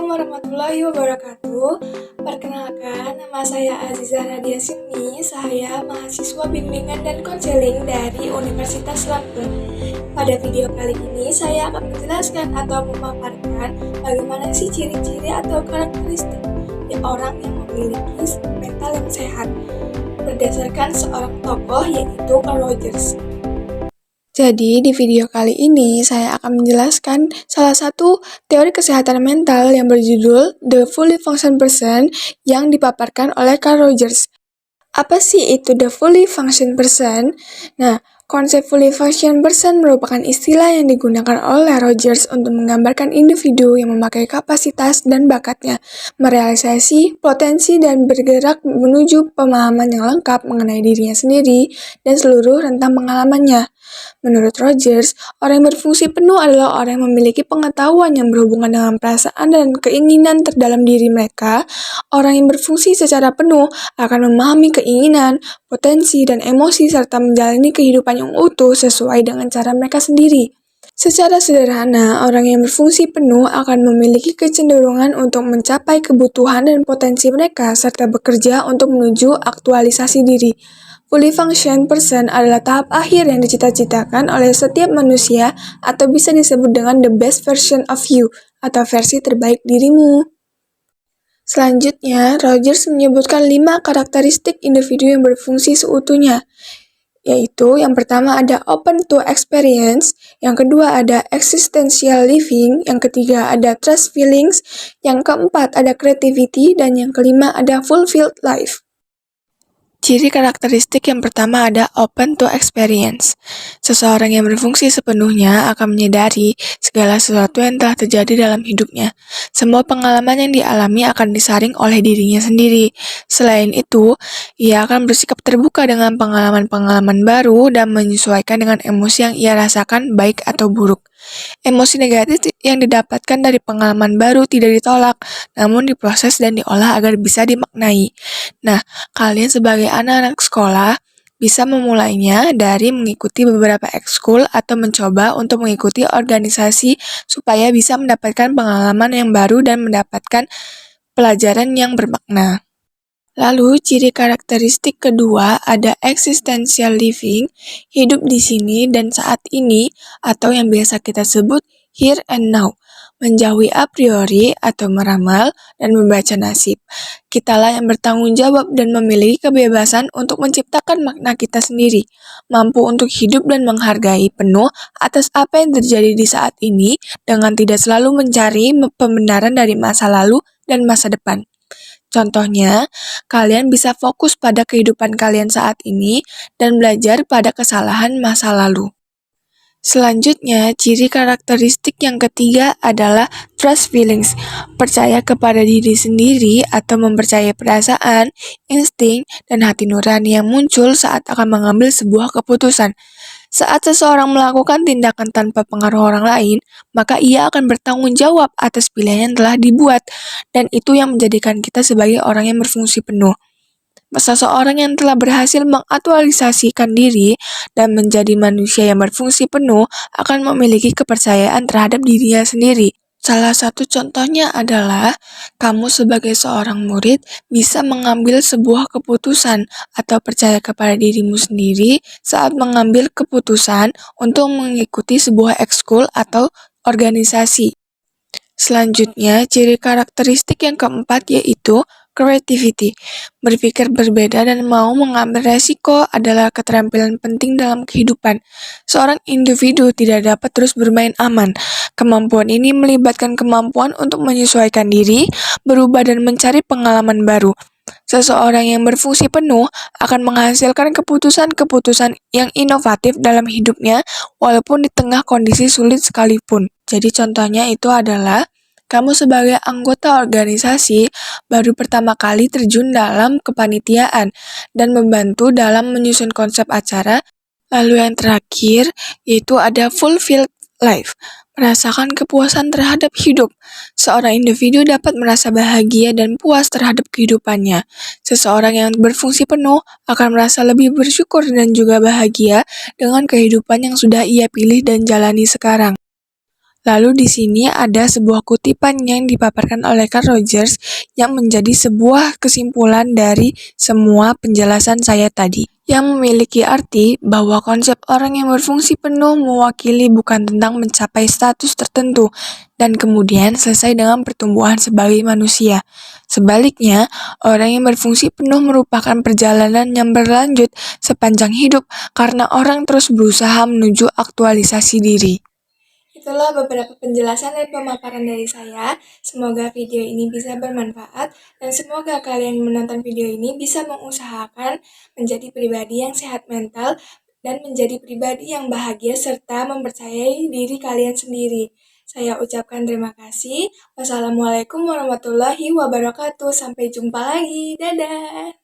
warahmatullahi wabarakatuh. Perkenalkan, nama saya Aziza Nadia Simi. Saya mahasiswa bimbingan dan konseling dari Universitas Lampung. Pada video kali ini, saya akan menjelaskan atau memaparkan bagaimana sih ciri-ciri atau karakteristik orang yang memiliki mental yang sehat berdasarkan seorang tokoh yaitu Carl Rogers. Jadi, di video kali ini saya akan menjelaskan salah satu teori kesehatan mental yang berjudul The Fully Function Person yang dipaparkan oleh Carl Rogers. Apa sih itu The Fully Function Person? Nah, konsep Fully Function Person merupakan istilah yang digunakan oleh Rogers untuk menggambarkan individu yang memakai kapasitas dan bakatnya, merealisasi potensi dan bergerak menuju pemahaman yang lengkap mengenai dirinya sendiri dan seluruh rentang pengalamannya. Menurut Rogers, orang yang berfungsi penuh adalah orang yang memiliki pengetahuan yang berhubungan dengan perasaan dan keinginan terdalam diri mereka. Orang yang berfungsi secara penuh akan memahami keinginan, potensi, dan emosi serta menjalani kehidupan yang utuh sesuai dengan cara mereka sendiri. Secara sederhana, orang yang berfungsi penuh akan memiliki kecenderungan untuk mencapai kebutuhan dan potensi mereka serta bekerja untuk menuju aktualisasi diri. Fully function person adalah tahap akhir yang dicita-citakan oleh setiap manusia atau bisa disebut dengan the best version of you atau versi terbaik dirimu. Selanjutnya, Rogers menyebutkan 5 karakteristik individu yang berfungsi seutuhnya, yaitu yang pertama ada open to experience, yang kedua ada existential living, yang ketiga ada trust feelings, yang keempat ada creativity, dan yang kelima ada fulfilled life. Ciri karakteristik yang pertama ada open to experience. Seseorang yang berfungsi sepenuhnya akan menyadari segala sesuatu yang telah terjadi dalam hidupnya. Semua pengalaman yang dialami akan disaring oleh dirinya sendiri. Selain itu, ia akan bersikap terbuka dengan pengalaman-pengalaman baru dan menyesuaikan dengan emosi yang ia rasakan baik atau buruk. Emosi negatif yang didapatkan dari pengalaman baru tidak ditolak, namun diproses dan diolah agar bisa dimaknai. Nah, kalian sebagai anak-anak sekolah bisa memulainya dari mengikuti beberapa ekskul atau mencoba untuk mengikuti organisasi supaya bisa mendapatkan pengalaman yang baru dan mendapatkan pelajaran yang bermakna. Lalu, ciri karakteristik kedua ada existential living, hidup di sini dan saat ini, atau yang biasa kita sebut here and now, menjauhi a priori atau meramal dan membaca nasib. Kitalah yang bertanggung jawab dan memiliki kebebasan untuk menciptakan makna kita sendiri, mampu untuk hidup dan menghargai penuh atas apa yang terjadi di saat ini dengan tidak selalu mencari pembenaran dari masa lalu dan masa depan. Contohnya, kalian bisa fokus pada kehidupan kalian saat ini dan belajar pada kesalahan masa lalu. Selanjutnya, ciri karakteristik yang ketiga adalah trust feelings, percaya kepada diri sendiri atau mempercayai perasaan, insting, dan hati nurani yang muncul saat akan mengambil sebuah keputusan. Saat seseorang melakukan tindakan tanpa pengaruh orang lain, maka ia akan bertanggung jawab atas pilihan yang telah dibuat, dan itu yang menjadikan kita sebagai orang yang berfungsi penuh. Seseorang yang telah berhasil mengaktualisasikan diri dan menjadi manusia yang berfungsi penuh akan memiliki kepercayaan terhadap dirinya sendiri. Salah satu contohnya adalah kamu sebagai seorang murid bisa mengambil sebuah keputusan atau percaya kepada dirimu sendiri saat mengambil keputusan untuk mengikuti sebuah ekskul atau organisasi. Selanjutnya, ciri karakteristik yang keempat yaitu creativity. Berpikir berbeda dan mau mengambil resiko adalah keterampilan penting dalam kehidupan. Seorang individu tidak dapat terus bermain aman. Kemampuan ini melibatkan kemampuan untuk menyesuaikan diri, berubah dan mencari pengalaman baru. Seseorang yang berfungsi penuh akan menghasilkan keputusan-keputusan yang inovatif dalam hidupnya walaupun di tengah kondisi sulit sekalipun. Jadi contohnya itu adalah kamu sebagai anggota organisasi baru pertama kali terjun dalam kepanitiaan dan membantu dalam menyusun konsep acara. Lalu yang terakhir yaitu ada fulfilled life, merasakan kepuasan terhadap hidup. Seorang individu dapat merasa bahagia dan puas terhadap kehidupannya. Seseorang yang berfungsi penuh akan merasa lebih bersyukur dan juga bahagia dengan kehidupan yang sudah ia pilih dan jalani sekarang. Lalu di sini ada sebuah kutipan yang dipaparkan oleh Carl Rogers yang menjadi sebuah kesimpulan dari semua penjelasan saya tadi, yang memiliki arti bahwa konsep orang yang berfungsi penuh mewakili bukan tentang mencapai status tertentu dan kemudian selesai dengan pertumbuhan sebagai manusia. Sebaliknya, orang yang berfungsi penuh merupakan perjalanan yang berlanjut sepanjang hidup karena orang terus berusaha menuju aktualisasi diri. Itulah beberapa penjelasan dan pemaparan dari saya. Semoga video ini bisa bermanfaat dan semoga kalian menonton video ini bisa mengusahakan menjadi pribadi yang sehat mental dan menjadi pribadi yang bahagia serta mempercayai diri kalian sendiri. Saya ucapkan terima kasih. Wassalamualaikum warahmatullahi wabarakatuh. Sampai jumpa lagi. Dadah.